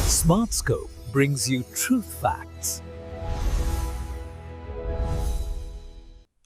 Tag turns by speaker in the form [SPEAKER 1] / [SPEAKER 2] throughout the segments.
[SPEAKER 1] Smart Scope brings you truth facts.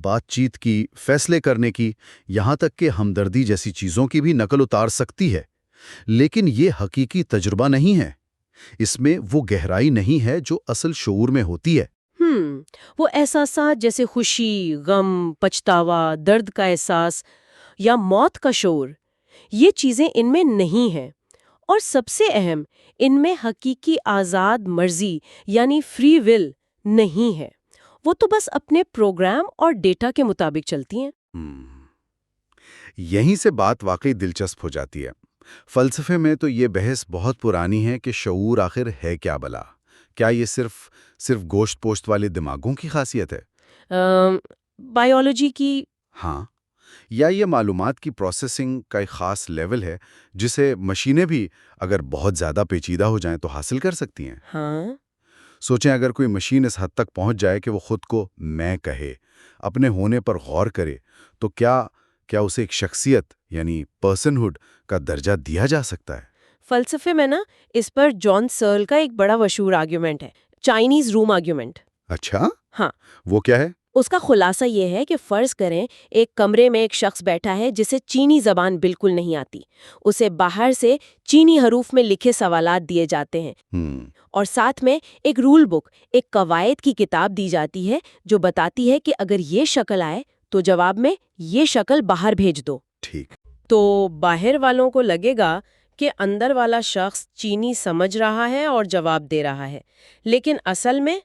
[SPEAKER 2] بات چیت کی، فیصلے کرنے کی، یہاں تک کہ ہمدردی جیسی چیزوں کی بھی نقل اتار سکتی ہے، لیکن یہ حقیقی تجربہ نہیں ہے۔ اس میں وہ گہرائی نہیں ہے جو اصل شعور میں ہوتی ہے۔
[SPEAKER 3] وہ احساسات جیسے خوشی، غم، پچھتاوا، درد کا احساس یا موت کا شعور، یہ چیزیں ان میں نہیں ہیں۔ اور سب سے اہم، ان میں حقیقی آزاد مرضی یعنی فری ول نہیں ہے۔ وہ تو بس اپنے پروگرام اور ڈیٹا کے مطابق چلتی ہیں۔
[SPEAKER 2] یہیں سے بات واقعی دلچسپ ہو جاتی ہے۔ فلسفے میں تو یہ بحث بہت پرانی ہے کہ شعور آخر ہے کیا بلا؟ کیا یہ صرف گوشت پوشت والے دماغوں کی خاصیت ہے؟
[SPEAKER 3] بائیولوجی کی؟
[SPEAKER 2] ہاں، یا یہ معلومات کی پروسیسنگ کا ایک خاص لیول ہے جسے مشینیں بھی اگر بہت زیادہ پیچیدہ ہو جائیں تو حاصل کر سکتی ہیں۔
[SPEAKER 3] ہاں،
[SPEAKER 2] سوچیں اگر کوئی مشین اس حد تک پہنچ جائے کہ وہ خود کو میں کہے، اپنے ہونے پر غور کرے، تو کیا اسے ایک شخصیت یعنی پرسنہڈ کا درجہ دیا جا سکتا ہے؟
[SPEAKER 3] فلسفے میں اس پر جان سرل کا ایک بڑا مشہور آرگیومنٹ ہے، چائنیز روم آرگیومنٹ۔
[SPEAKER 2] اچھا،
[SPEAKER 3] ہاں،
[SPEAKER 2] وہ کیا ہے؟
[SPEAKER 3] اس کا خلاصہ یہ ہے کہ فرض کریں ایک کمرے میں ایک شخص بیٹھا ہے جسے چینی زبان بالکل نہیں آتی۔ اسے باہر سے چینی حروف میں لکھے سوالات دیے جاتے ہیں، اور ساتھ میں ایک رول بک، ایک قواعد کی کتاب دی جاتی ہے جو بتاتی ہے کہ اگر یہ شکل آئے تو جواب میں یہ شکل باہر بھیج دو۔
[SPEAKER 2] ٹھیک۔
[SPEAKER 3] تو باہر والوں کو لگے گا کہ اندر والا شخص چینی سمجھ رہا ہے اور جواب دے رہا ہے، لیکن اصل میں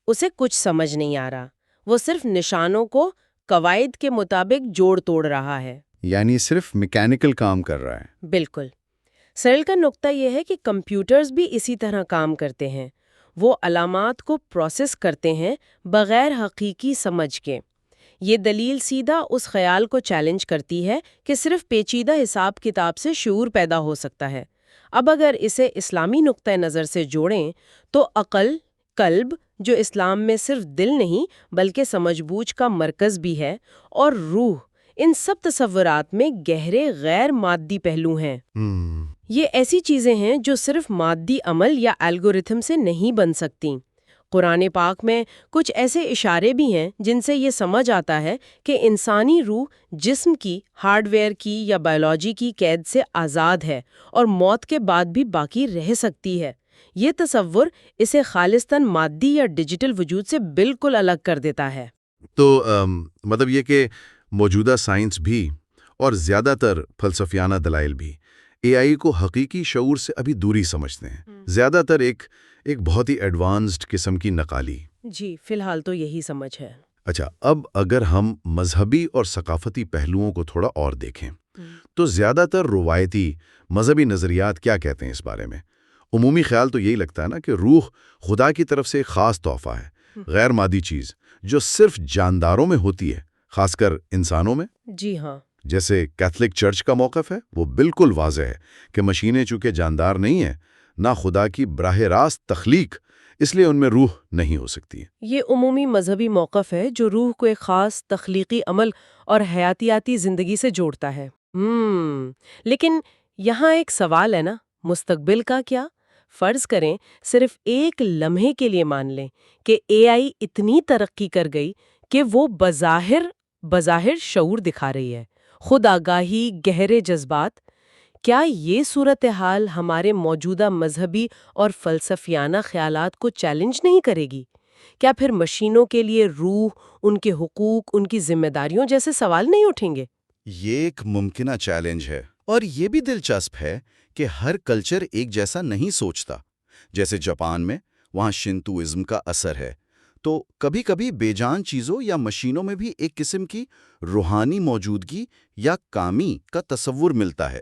[SPEAKER 3] اسے کچھ سمجھ نہیں آ رہا۔ وہ صرف نشانوں کو قواعد کے مطابق جوڑ توڑ رہا ہے،
[SPEAKER 2] یعنی صرف میکینیکل کام کر رہا ہے۔
[SPEAKER 3] بالکل۔ سرل کا نقطہ یہ ہے کہ کمپیوٹرز بھی اسی طرح کام کرتے ہیں۔ وہ علامات کو پروسیس کرتے ہیں بغیر حقیقی سمجھ کے۔ یہ دلیل سیدھا اس خیال کو چیلنج کرتی ہے کہ صرف پیچیدہ حساب کتاب سے شعور پیدا ہو سکتا ہے۔ اب اگر اسے اسلامی نقطہ نظر سے جوڑیں تو عقل، قلب، جو اسلام میں صرف دل نہیں بلکہ سمجھ بوجھ کا مرکز بھی ہے، اور روح، ان سب تصورات میں گہرے غیر مادی پہلو ہیں۔ یہ ایسی چیزیں ہیں جو صرف مادی عمل یا الگورتھم سے نہیں بن سکتی۔ قرآن پاک میں کچھ ایسے اشارے بھی ہیں جن سے یہ سمجھ آتا ہے کہ انسانی روح جسم کی، ہارڈ ویئر کی یا بائیولوجی کی قید سے آزاد ہے اور موت کے بعد بھی باقی رہ سکتی ہے۔ یہ تصور اسے خالصتاً مادی یا ڈیجیٹل وجود سے بالکل الگ کر دیتا ہے۔
[SPEAKER 2] تو مطلب یہ کہ موجودہ سائنس بھی اور زیادہ تر فلسفیانہ دلائل بھی اے آئی کو حقیقی شعور سے ابھی دوری سمجھتے ہیں، زیادہ تر ایک بہت ہی ایڈوانسڈ قسم کی نقالی۔
[SPEAKER 3] جی، فی الحال تو یہی سمجھ ہے۔
[SPEAKER 2] اچھا، اب اگر ہم مذہبی اور ثقافتی پہلوؤں کو تھوڑا اور دیکھیں تو زیادہ تر روایتی مذہبی نظریات کیا کہتے ہیں اس بارے میں؟ عمومی خیال تو یہی لگتا ہے نا کہ روح خدا کی طرف سے ایک خاص تحفہ ہے، غیر مادی چیز جو صرف جانداروں میں ہوتی ہے، خاص کر انسانوں میں۔
[SPEAKER 3] جی ہاں،
[SPEAKER 2] جیسے کیتھولک چرچ کا موقف ہے، وہ بالکل واضح ہے کہ مشینیں چونکہ جاندار نہیں ہیں، نہ خدا کی براہ راست تخلیق، اس لیے ان میں روح نہیں ہو سکتی۔
[SPEAKER 3] یہ عمومی مذہبی موقف ہے جو روح کو ایک خاص تخلیقی عمل اور حیاتیاتی زندگی سے جوڑتا ہے۔ لیکن یہاں ایک سوال ہے نا، مستقبل کا کیا؟ فرض کریں صرف ایک لمحے کے لیے مان لیں کہ اے آئی اتنی ترقی کر گئی کہ وہ بظاہر شعور دکھا رہی ہے، خود آگاہی، گہرے جذبات۔ کیا یہ صورتحال ہمارے موجودہ مذہبی اور فلسفیانہ خیالات کو چیلنج نہیں کرے گی؟ کیا پھر مشینوں کے لیے روح، ان کے حقوق، ان کی ذمہ داریوں جیسے سوال نہیں اٹھیں گے؟
[SPEAKER 2] یہ ایک ممکنہ چیلنج ہے، اور یہ بھی دلچسپ ہے کہ ہر کلچر ایک جیسا نہیں سوچتا۔ جیسے جاپان میں، وہاں شنتوئزم کا اثر ہے، تو کبھی کبھی بے جان چیزوں یا مشینوں میں بھی ایک قسم کی روحانی موجودگی یا کامی کا تصور ملتا ہے۔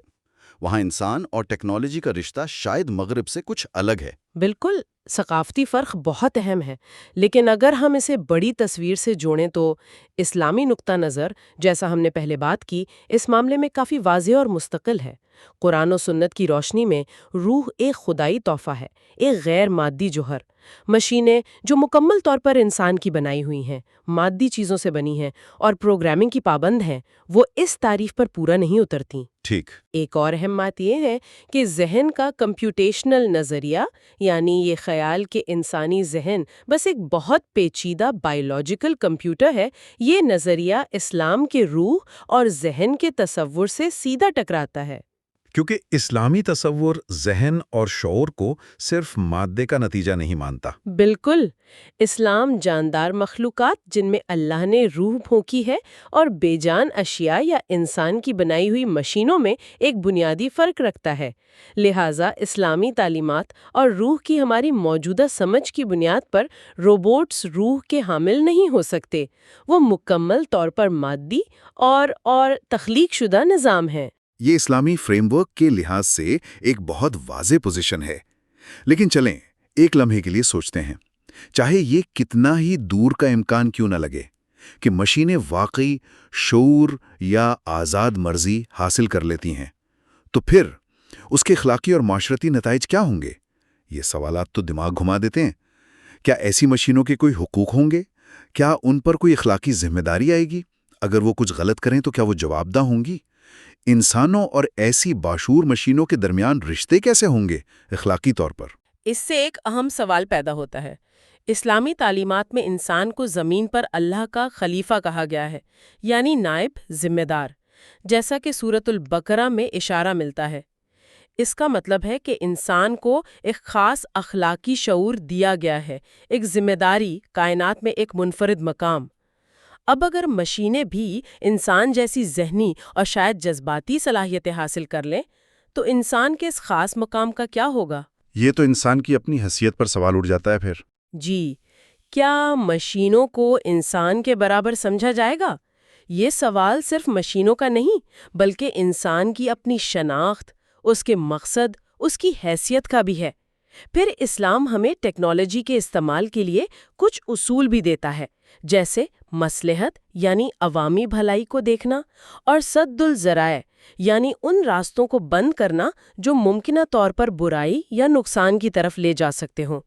[SPEAKER 2] وہاں انسان اور ٹیکنالوجی کا رشتہ شاید مغرب سے کچھ الگ ہے۔
[SPEAKER 3] بالکل، ثقافتی فرق بہت اہم ہے، لیکن اگر ہم اسے بڑی تصویر سے جوڑیں تو اسلامی نقطہ نظر، جیسا ہم نے پہلے بات کی، اس معاملے میں کافی واضح اور مستقل ہے۔ قرآن و سنت کی روشنی میں روح ایک خدائی تحفہ ہے، ایک غیر مادی جوہر۔ مشینیں جو مکمل طور پر انسان کی بنائی ہوئی ہیں، مادی چیزوں سے بنی ہیں اور پروگرامنگ کی پابند ہیں، وہ اس تعریف پر پورا نہیں اترتیں۔
[SPEAKER 2] ٹھیک۔
[SPEAKER 3] ایک اور اہم بات یہ ہے کہ ذہن کا کمپیوٹیشنل نظریہ، یعنی یہ خیال کہ انسانی ذہن بس ایک بہت پیچیدہ بائیولوجیکل کمپیوٹر ہے، یہ نظریہ اسلام کے روح اور ذہن کے تصور سے سیدھا ٹکراتا ہے۔
[SPEAKER 4] کیونکہ اسلامی تصور ذہن اور شعور کو صرف مادے کا نتیجہ نہیں مانتا۔
[SPEAKER 3] بالکل، اسلام جاندار مخلوقات جن میں اللہ نے روح پھونکی ہے اور بے جان اشیاء یا انسان کی بنائی ہوئی مشینوں میں ایک بنیادی فرق رکھتا ہے۔ لہٰذا اسلامی تعلیمات اور روح کی ہماری موجودہ سمجھ کی بنیاد پر روبوٹس روح کے حامل نہیں ہو سکتے۔ وہ مکمل طور پر مادی اور تخلیق شدہ نظام ہیں۔
[SPEAKER 2] یہ اسلامی فریم ورک کے لحاظ سے ایک بہت واضح پوزیشن ہے، لیکن چلیں ایک لمحے کے لیے سوچتے ہیں، چاہے یہ کتنا ہی دور کا امکان کیوں نہ لگے کہ مشینیں واقعی شعور یا آزاد مرضی حاصل کر لیتی ہیں، تو پھر اس کے اخلاقی اور معاشرتی نتائج کیا ہوں گے؟ یہ سوالات تو دماغ گھما دیتے ہیں۔ کیا ایسی مشینوں کے کوئی حقوق ہوں گے؟ کیا ان پر کوئی اخلاقی ذمہ داری آئے گی؟ اگر وہ کچھ غلط کریں تو کیا وہ جواب دہ ہوں گی؟ انسانوں اور ایسی باشعور مشینوں کے درمیان رشتے کیسے ہوں گے اخلاقی طور پر؟
[SPEAKER 3] اس سے ایک اہم سوال پیدا ہوتا ہے۔ اسلامی تعلیمات میں انسان کو زمین پر اللہ کا خلیفہ کہا گیا ہے، یعنی نائب، ذمہ دار، جیسا کہ سورۃ البقرہ میں اشارہ ملتا ہے۔ اس کا مطلب ہے کہ انسان کو ایک خاص اخلاقی شعور دیا گیا ہے، ایک ذمہ داری، کائنات میں ایک منفرد مقام۔ اب اگر مشینیں بھی انسان جیسی ذہنی اور شاید جذباتی صلاحیتیں حاصل کر لیں تو انسان کے اس خاص مقام کا کیا ہوگا؟
[SPEAKER 4] یہ تو انسان کی اپنی حیثیت پر سوال اٹھ جاتا ہے پھر۔
[SPEAKER 3] جی، کیا مشینوں کو انسان کے برابر سمجھا جائے گا؟ یہ سوال صرف مشینوں کا نہیں بلکہ انسان کی اپنی شناخت، اس کے مقصد، اس کی حیثیت کا بھی ہے۔ پھر اسلام ہمیں ٹیکنالوجی کے استعمال کے لیے کچھ اصول بھی دیتا ہے، جیسے مصلحت یعنی عوامی بھلائی کو دیکھنا، اور سد الذرائع یعنی ان راستوں کو بند کرنا جو ممکنہ طور پر برائی یا نقصان کی طرف لے جا سکتے ہوں۔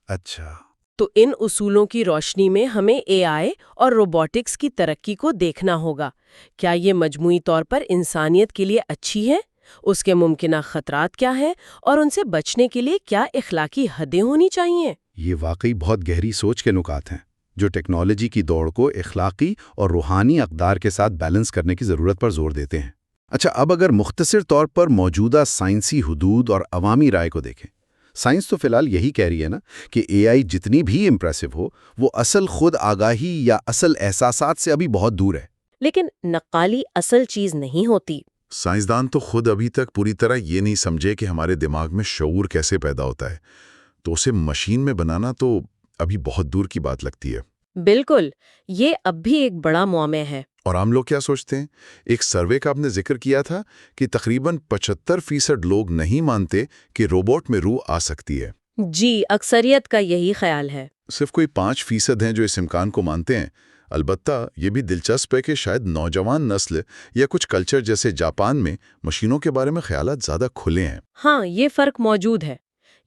[SPEAKER 4] اچھا،
[SPEAKER 3] تو ان اصولوں کی روشنی میں ہمیں اے آئی اور روبوٹکس کی ترقی کو دیکھنا ہوگا۔ کیا یہ مجموعی طور پر انسانیت کے لیے اچھی ہے؟ اس کے ممکنہ خطرات کیا ہیں اور ان سے بچنے کے لیے کیا اخلاقی حدیں ہونی چاہیے؟
[SPEAKER 4] یہ واقعی بہت گہری سوچ کے نکات ہیں جو ٹیکنالوجی کی دوڑ کو اخلاقی اور روحانی اقدار کے ساتھ بیلنس کرنے کی ضرورت پر زور دیتے ہیں۔ اچھا، اب اگر مختصر طور پر موجودہ سائنسی حدود اور عوامی رائے کو دیکھیں، سائنس تو فی الحال یہی کہہ رہی ہے نا کہ اے آئی جتنی بھی امپریسو ہو، وہ اصل خود آگاہی یا اصل احساسات سے ابھی بہت دور ہے۔
[SPEAKER 3] لیکن نقالی اصل چیز نہیں ہوتی۔
[SPEAKER 2] سائنسدان تو خود ابھی تک پوری طرح یہ نہیں سمجھے کہ ہمارے دماغ میں شعور کیسے پیدا ہوتا ہے، تو اسے مشین میں بنانا تو ابھی بہت دور کی بات لگتی ہے۔
[SPEAKER 3] بالکل، یہ اب بھی ایک بڑا معمہ ہے۔
[SPEAKER 2] اور عام لوگ کیا سوچتے ہیں؟ ایک سروے کا آپ نے ذکر کیا تھا کہ تقریباً 75% لوگ نہیں مانتے کہ روبوٹ میں روح آ سکتی ہے۔
[SPEAKER 3] جی، اکثریت کا یہی خیال ہے۔
[SPEAKER 2] صرف کوئی 5% ہیں جو اس امکان کو مانتے ہیں۔ البتہ یہ بھی دلچسپ ہے کہ شاید نوجوان نسل یا کچھ کلچر جیسے جاپان میں مشینوں کے بارے میں خیالات زیادہ کھلے ہیں۔
[SPEAKER 3] ہاں، یہ فرق موجود ہے۔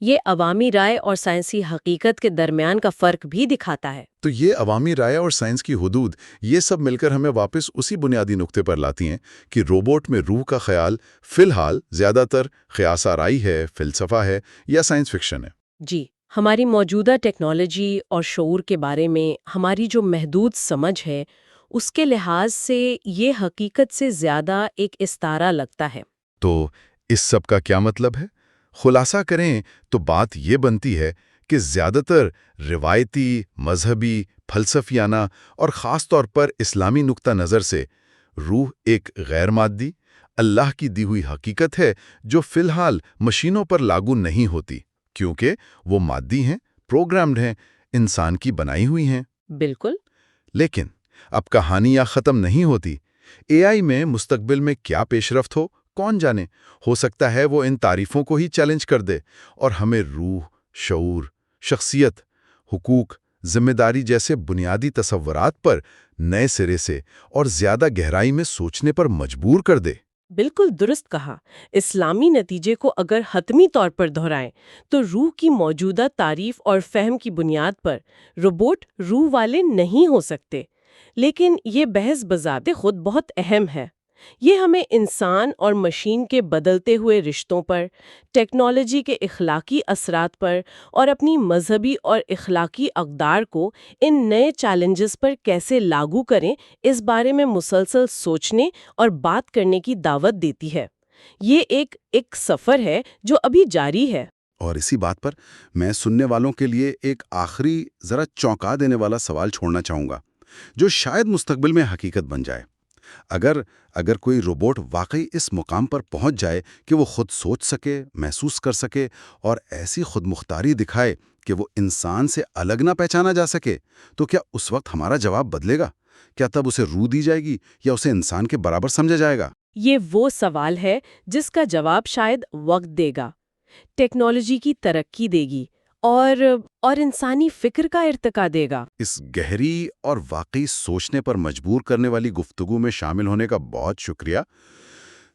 [SPEAKER 3] یہ عوامی رائے اور سائنسی حقیقت کے درمیان کا فرق بھی دکھاتا ہے۔
[SPEAKER 2] تو یہ عوامی رائے اور سائنس کی حدود، یہ سب مل کر ہمیں واپس اسی بنیادی نقطے پر لاتی ہیں کہ روبوٹ میں روح کا خیال فی الحال زیادہ تر خیاس آرائی ہے، فلسفہ ہے یا سائنس فکشن ہے۔
[SPEAKER 3] جی، ہماری موجودہ ٹیکنالوجی اور شعور کے بارے میں ہماری جو محدود سمجھ ہے، اس کے لحاظ سے یہ حقیقت سے زیادہ ایک استعارہ لگتا ہے۔
[SPEAKER 2] تو اس سب کا کیا مطلب ہے؟ خلاصہ کریں تو بات یہ بنتی ہے کہ زیادہ تر روایتی، مذہبی، فلسفیانہ اور خاص طور پر اسلامی نقطہ نظر سے روح ایک غیر مادی، اللہ کی دی ہوئی حقیقت ہے جو فی الحال مشینوں پر لاگو نہیں ہوتی، کیونکہ وہ مادی ہیں، پروگرامڈ ہیں، انسان کی بنائی ہوئی ہیں۔
[SPEAKER 3] بالکل۔
[SPEAKER 2] لیکن اب کہانی یا ختم نہیں ہوتی۔ اے آئی میں مستقبل میں کیا پیش رفت ہو، کون جانے؟ ہو سکتا ہے وہ ان تعریفوں کو ہی چیلنج کر دے اور ہمیں روح، شعور، شخصیت، حقوق، ذمہ داری جیسے بنیادی تصورات پر نئے سرے سے اور زیادہ گہرائی میں سوچنے پر مجبور کر دے۔
[SPEAKER 3] بالکل درست کہا. اسلامی نتیجے کو اگر حتمی طور پر دہرائیں تو روح کی موجودہ تعریف اور فہم کی بنیاد پر روبوٹ روح والے نہیں ہو سکتے. لیکن یہ بحث بذات خود بہت اہم ہے. یہ ہمیں انسان اور مشین کے بدلتے ہوئے رشتوں پر، ٹیکنالوجی کے اخلاقی اثرات پر اور اپنی مذہبی اور اخلاقی اقدار کو ان نئے چیلنجز پر کیسے لاگو کریں اس بارے میں مسلسل سوچنے اور بات کرنے کی دعوت دیتی ہے. یہ ایک سفر ہے جو ابھی جاری ہے.
[SPEAKER 4] اور اسی بات پر میں سننے والوں کے لیے ایک آخری ذرا چونکا دینے والا سوال چھوڑنا چاہوں گا جو شاید مستقبل میں حقیقت بن جائے. اگر کوئی روبوٹ واقعی اس مقام پر پہنچ جائے کہ وہ خود سوچ سکے، محسوس کر سکے اور ایسی خود مختاری دکھائے کہ وہ انسان سے الگ نہ پہچانا جا سکے، تو کیا اس وقت ہمارا جواب بدلے گا؟ کیا تب اسے روح دی جائے گی یا اسے انسان کے برابر سمجھا جائے گا؟
[SPEAKER 3] یہ وہ سوال ہے جس کا جواب شاید وقت دے گا. ٹیکنالوجی کی ترقی دے گی اور انسانی فکر کا ارتقا دے گا.
[SPEAKER 4] اس گہری اور واقعی سوچنے پر مجبور کرنے والی گفتگو میں شامل ہونے کا بہت شکریہ.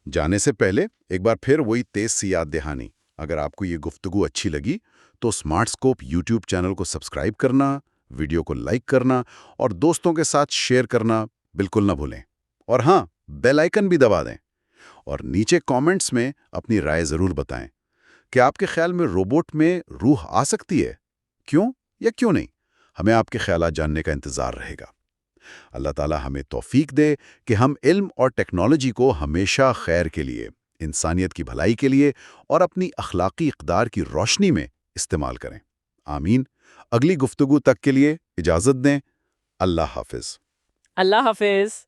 [SPEAKER 4] جانے سے پہلے ایک بار پھر وہی تیز سی یاد دہانی. اگر آپ کو یہ گفتگو اچھی لگی تو اسمارٹ اسکوپ یوٹیوب چینل کو سبسکرائب کرنا، ویڈیو کو لائک کرنا اور دوستوں کے ساتھ شیئر کرنا بالکل نہ بھولیں. اور ہاں، بیل آئیکن بھی دبا دیں. اور نیچے کامنٹس میں اپنی رائے ضرور بتائیں کہ آپ کے خیال میں روبوٹ میں روح آ سکتی ہے؟ کیوں یا کیوں نہیں؟ ہمیں آپ کے خیالات جاننے کا انتظار رہے گا. اللہ تعالی ہمیں توفیق دے کہ ہم علم اور ٹیکنالوجی کو ہمیشہ خیر کے لیے، انسانیت کی بھلائی کے لیے اور اپنی اخلاقی اقدار کی روشنی میں استعمال کریں. آمین. اگلی گفتگو تک کے لیے اجازت دیں. اللہ حافظ.
[SPEAKER 3] اللہ حافظ.